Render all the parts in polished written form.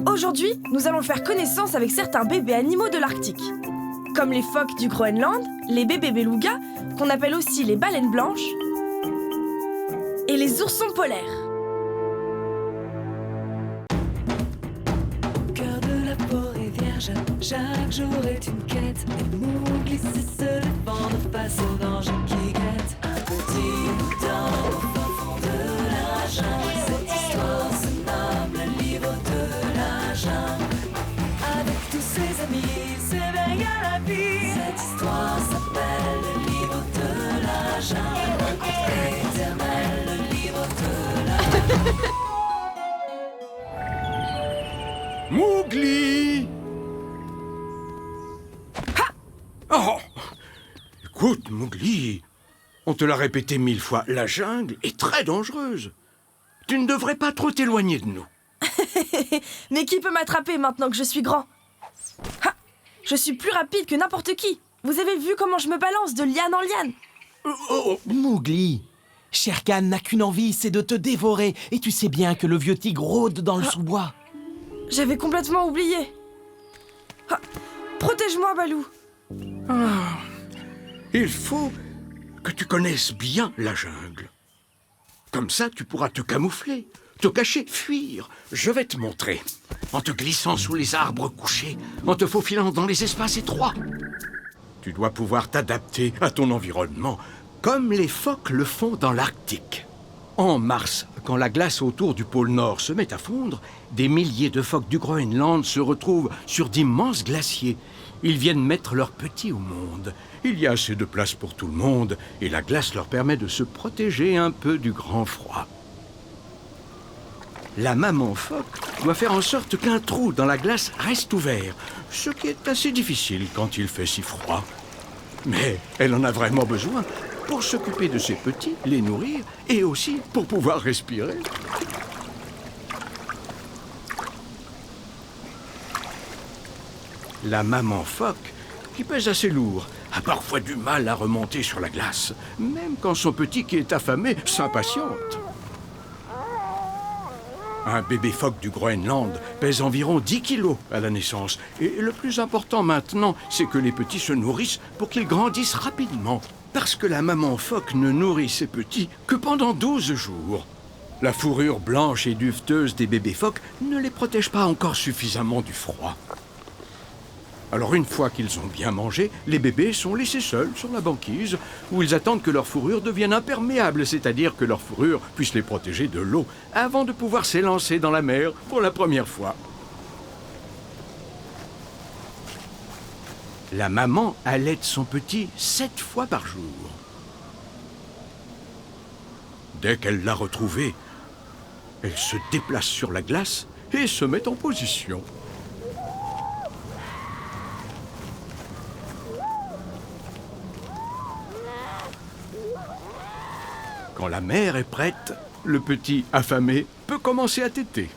Aujourd'hui, nous allons faire connaissance avec certains bébés animaux de l'Arctique, comme les phoques du Groenland, les bébés belugas, qu'on appelle aussi les baleines blanches, et les oursons polaires. Cœur de la forêt vierge, chaque jour est une quête. Et Mowgli sait se défendre face aux dangers qui guettent. Un petit boudin au fin fond de la jungle. Cette histoire se nomme le livre de la jungle. Avec tous ses amis, s'éveille à la vie. Cette histoire s'appelle le livre de la jungle. Rencontre éternelle, le livre de la jungle. Mowgli! Oh! Écoute, Mowgli, on te l'a répété 1000 fois, la jungle est très dangereuse. Tu ne devrais pas trop t'éloigner de nous. Mais qui peut m'attraper maintenant que je suis grand? Ha! Je suis plus rapide que n'importe qui. Vous avez vu comment je me balance de liane en liane? Mowgli, Shere Khan n'a qu'une envie, c'est de te dévorer. Et tu sais bien que le vieux tigre rôde dans le sous-bois. J'avais complètement oublié. Ah, protège-moi, Balou. Il faut que tu connaisses bien la jungle. Comme ça, tu pourras te camoufler, te cacher, fuir. Je vais te montrer. En te glissant sous les arbres couchés, en te faufilant dans les espaces étroits. Tu dois pouvoir t'adapter à ton environnement, comme les phoques le font dans l'Arctique. En mars, quand la glace autour du pôle Nord se met à fondre, des milliers de phoques du Groenland se retrouvent sur d'immenses glaciers. Ils viennent mettre leurs petits au monde. Il y a assez de place pour tout le monde, et la glace leur permet de se protéger un peu du grand froid. La maman phoque doit faire en sorte qu'un trou dans la glace reste ouvert, ce qui est assez difficile quand il fait si froid. Mais elle en a vraiment besoin pour s'occuper de ses petits, les nourrir, et aussi pour pouvoir respirer. La maman phoque, qui pèse assez lourd, a parfois du mal à remonter sur la glace, même quand son petit qui est affamé s'impatiente. Un bébé phoque du Groenland pèse environ 10 kilos à la naissance. Et le plus important maintenant, c'est que les petits se nourrissent pour qu'ils grandissent rapidement. Parce que la maman phoque ne nourrit ses petits que pendant 12 jours. La fourrure blanche et duveteuse des bébés phoques ne les protège pas encore suffisamment du froid. Alors une fois qu'ils ont bien mangé, les bébés sont laissés seuls sur la banquise où ils attendent que leur fourrure devienne imperméable, c'est-à-dire que leur fourrure puisse les protéger de l'eau avant de pouvoir s'élancer dans la mer pour la première fois. La maman allaite son petit 7 fois par jour. Dès qu'elle l'a retrouvé, elle se déplace sur la glace et se met en position. Quand la mère est prête, le petit affamé peut commencer à téter.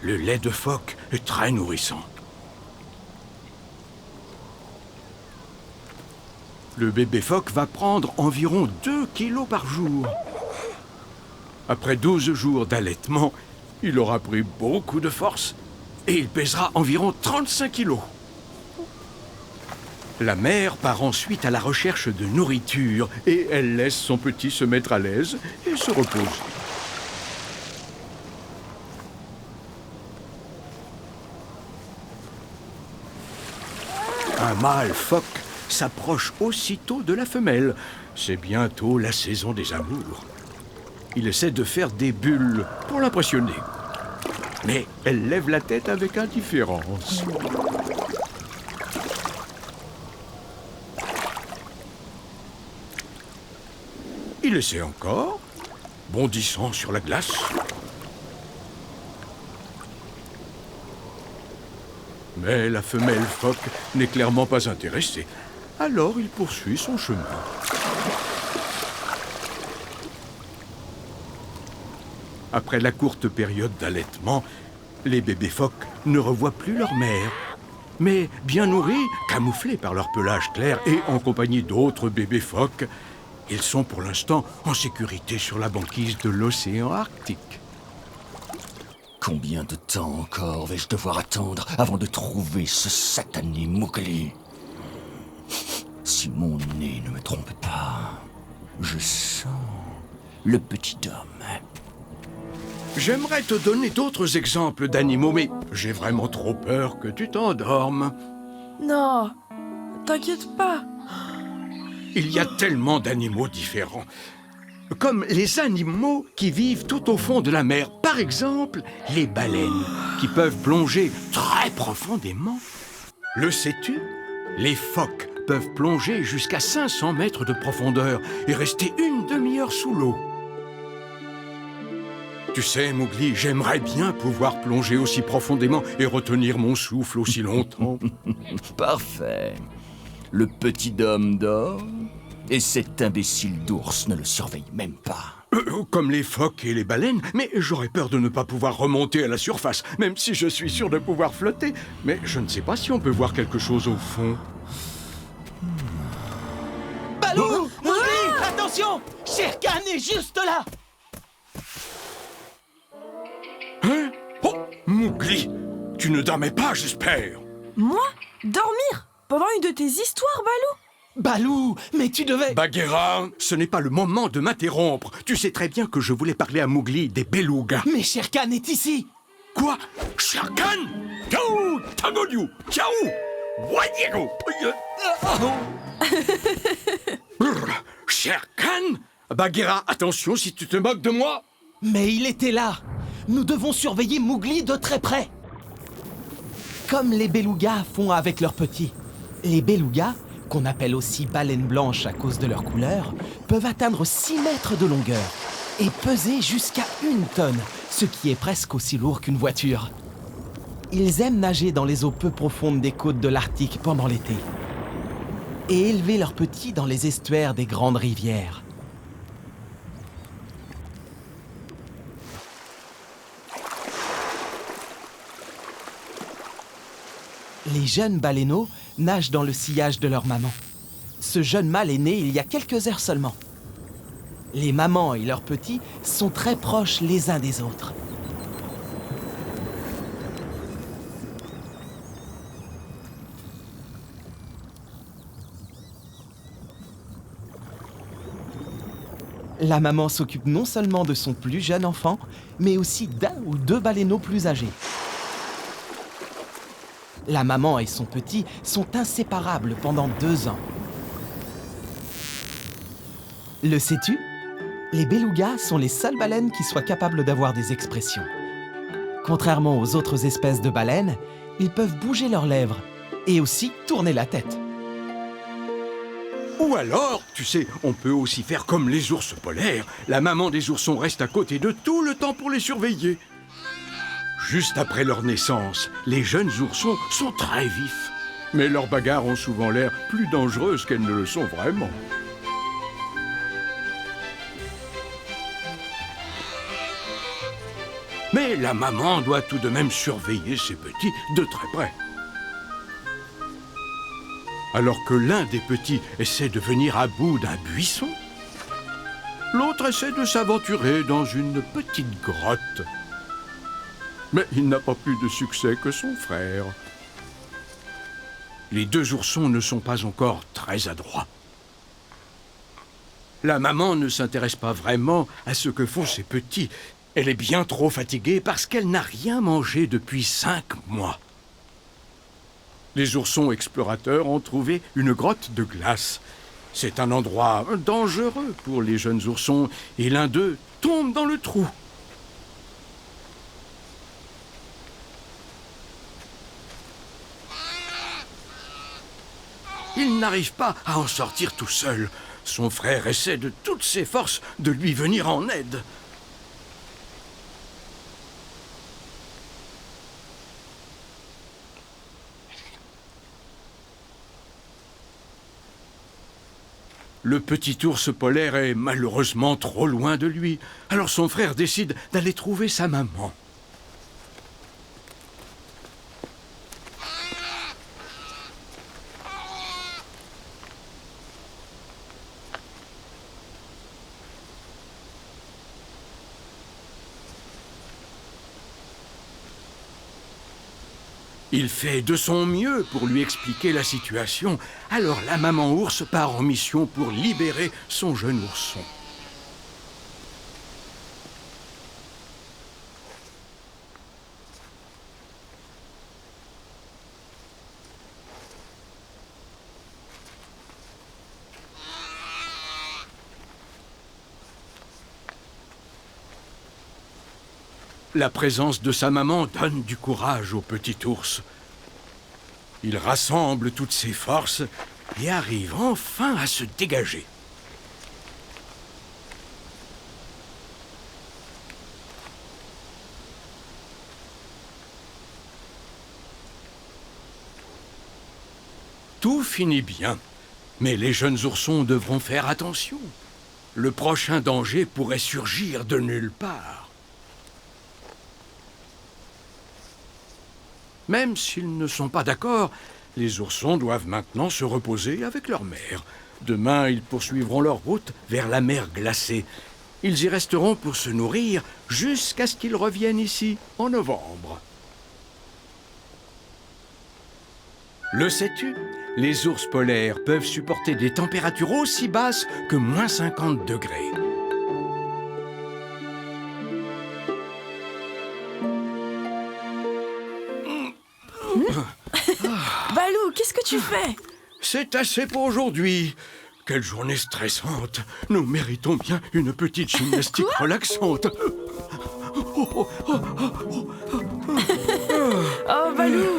Le lait de phoque est très nourrissant. Le bébé phoque va prendre environ 2 kilos par jour. Après 12 jours d'allaitement, il aura pris beaucoup de force et il pèsera environ 35 kilos. La mère part ensuite à la recherche de nourriture et elle laisse son petit se mettre à l'aise et se repose. Un mâle phoque s'approche aussitôt de la femelle. C'est bientôt la saison des amours. Il essaie de faire des bulles pour l'impressionner. Mais elle lève la tête avec indifférence. Il essaie encore, bondissant sur la glace. Mais la femelle phoque n'est clairement pas intéressée. Alors il poursuit son chemin. Après la courte période d'allaitement, les bébés phoques ne revoient plus leur mère. Mais bien nourris, camouflés par leur pelage clair et en compagnie d'autres bébés phoques, ils sont pour l'instant en sécurité sur la banquise de l'océan Arctique. Combien de temps encore vais-je devoir attendre avant de trouver ce satané Mowgli? Si mon nez ne me trompe pas, je sens le petit homme. J'aimerais te donner d'autres exemples d'animaux, mais j'ai vraiment trop peur que tu t'endormes. Non, t'inquiète pas. Il y a tellement d'animaux différents. Comme les animaux qui vivent tout au fond de la mer. Par exemple, les baleines, qui peuvent plonger très profondément. Le sais-tu? Les phoques peuvent plonger jusqu'à 500 mètres de profondeur et rester une demi-heure sous l'eau. Tu sais, Mowgli, j'aimerais bien pouvoir plonger aussi profondément et retenir mon souffle aussi longtemps. Parfait. Le petit homme dort, et cet imbécile d'ours ne le surveille même pas. Comme les phoques et les baleines, mais j'aurais peur de ne pas pouvoir remonter à la surface, même si je suis sûr de pouvoir flotter. Mais je ne sais pas si on peut voir quelque chose au fond. Balou! Mowgli! Attention! Shere Khan est juste là! Hein? Oh, Mowgli, tu ne dormais pas, j'espère. Moi? Dormir? Pendant une de tes histoires, Balou? Balou, mais tu devais... Bagheera, ce n'est pas le moment de m'interrompre. Tu sais très bien que je voulais parler à Mowgli des belugas. Mais Shere Khan est ici! Quoi? Shere Khan? Ciao, Tagoniu, ciao, Wadiego. Shere Khan? Bagheera, attention si tu te moques de moi. Mais il était là! Nous devons surveiller Mowgli de très près! Comme les belugas font avec leurs petits. Les belugas, qu'on appelle aussi baleines blanches à cause de leur couleur, peuvent atteindre 6 mètres de longueur et peser jusqu'à 1 tonne, ce qui est presque aussi lourd qu'une voiture. Ils aiment nager dans les eaux peu profondes des côtes de l'Arctique pendant l'été et élever leurs petits dans les estuaires des grandes rivières. Les jeunes baleineaux nagent dans le sillage de leur maman. Ce jeune mâle est né il y a quelques heures seulement. Les mamans et leurs petits sont très proches les uns des autres. La maman s'occupe non seulement de son plus jeune enfant, mais aussi d'un ou deux baleineaux plus âgés. La maman et son petit sont inséparables pendant 2 ans. Le sais-tu? Les belugas sont les seules baleines qui soient capables d'avoir des expressions. Contrairement aux autres espèces de baleines, ils peuvent bouger leurs lèvres et aussi tourner la tête. Ou alors, tu sais, on peut aussi faire comme les ours polaires. La maman des oursons reste à côté de tout le temps pour les surveiller. Juste après leur naissance, les jeunes oursons sont très vifs. Mais leurs bagarres ont souvent l'air plus dangereuses qu'elles ne le sont vraiment. Mais la maman doit tout de même surveiller ses petits de très près. Alors que l'un des petits essaie de venir à bout d'un buisson, l'autre essaie de s'aventurer dans une petite grotte. Mais il n'a pas plus de succès que son frère. Les deux oursons ne sont pas encore très adroits. La maman ne s'intéresse pas vraiment à ce que font ses petits. Elle est bien trop fatiguée parce qu'elle n'a rien mangé depuis 5 mois. Les oursons explorateurs ont trouvé une grotte de glace. C'est un endroit dangereux pour les jeunes oursons et l'un d'eux tombe dans le trou. Il n'arrive pas à en sortir tout seul. Son frère essaie de toutes ses forces de lui venir en aide. Le petit ours polaire est malheureusement trop loin de lui. Alors son frère décide d'aller trouver sa maman. Il fait de son mieux pour lui expliquer la situation. Alors la maman ours part en mission pour libérer son jeune ourson. La présence de sa maman donne du courage au petit ours. Il rassemble toutes ses forces et arrive enfin à se dégager. Tout finit bien, mais les jeunes oursons devront faire attention. Le prochain danger pourrait surgir de nulle part. Même s'ils ne sont pas d'accord, les oursons doivent maintenant se reposer avec leur mère. Demain, ils poursuivront leur route vers la mer glacée. Ils y resteront pour se nourrir jusqu'à ce qu'ils reviennent ici en novembre. Le sais-tu? Les ours polaires peuvent supporter des températures aussi basses que moins 50 degrés. Balou, qu'est-ce que tu fais? C'est assez pour aujourd'hui. Quelle journée stressante. Nous méritons bien une petite gymnastique relaxante. Oh, Balou!